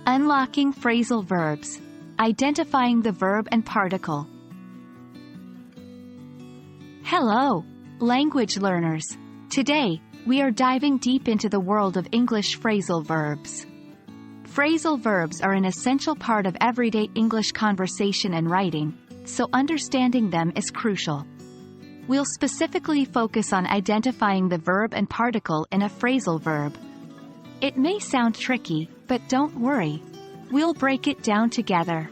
Unlocking phrasal verbs. Identifying the verb and particle. Hello, language learners. Today, we are diving deep into the world of English phrasal verbs. Phrasal verbs are an essential part of everyday English conversation and writing, so understanding them is crucial. We'll specifically focus on identifying the verb and particle in a phrasal verb. It may sound tricky, but don't worry. We'll break it down together.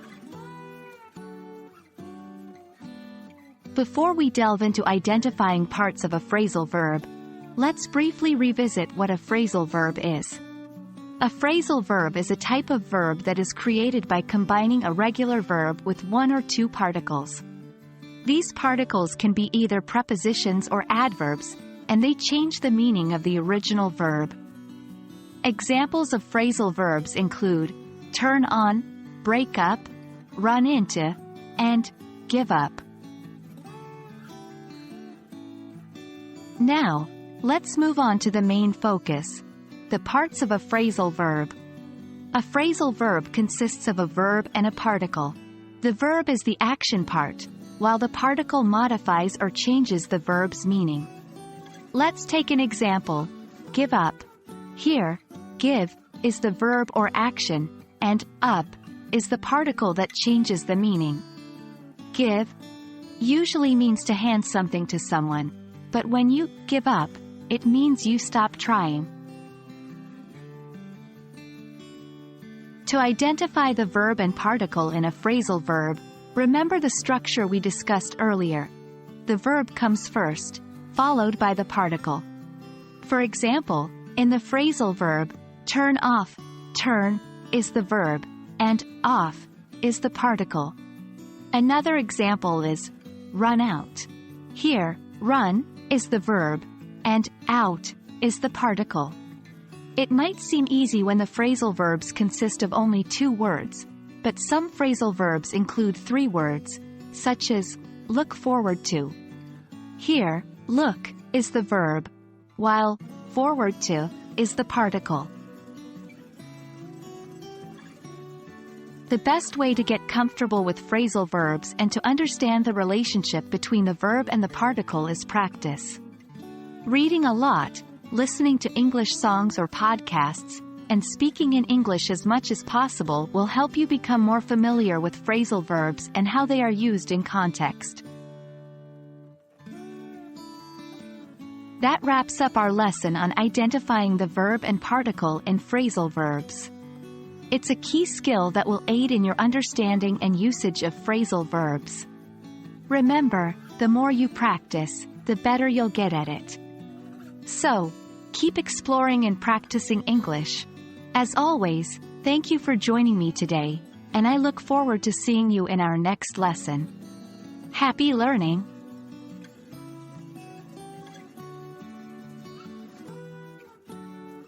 Before we delve into identifying parts of a phrasal verb, let's briefly revisit what a phrasal verb is. A phrasal verb is a type of verb that is created by combining a regular verb with one or two particles. These particles can be either prepositions or adverbs, and they change the meaning of the original verb. Examples of phrasal verbs include turn on, break up, run into, and give up. Now, let's move on to the main focus, the parts of a phrasal verb. A phrasal verb consists of a verb and a particle. The verb is the action part, while the particle modifies or changes the verb's meaning. Let's take an example. Give up. Here, give is the verb or action, and up is the particle that changes the meaning. Give usually means to hand something to someone, but when you give up, it means you stop trying. To identify the verb and particle in a phrasal verb, remember the structure we discussed earlier. The verb comes first, followed by the particle. For example, in the phrasal verb, turn off, turn is the verb, and off is the particle. Another example is run out. Here, run is the verb, and out is the particle. It might seem easy when the phrasal verbs consist of only two words, but some phrasal verbs include three words, such as look forward to. Here, look is the verb, while forward to is the particle. The best way to get comfortable with phrasal verbs and to understand the relationship between the verb and the particle is practice. Reading a lot, listening to English songs or podcasts, and speaking in English as much as possible will help you become more familiar with phrasal verbs and how they are used in context. That wraps up our lesson on identifying the verb and particle in phrasal verbs. It's a key skill that will aid in your understanding and usage of phrasal verbs. Remember, the more you practice, the better you'll get at it. So, keep exploring and practicing English. As always, thank you for joining me today, and I look forward to seeing you in our next lesson. Happy learning!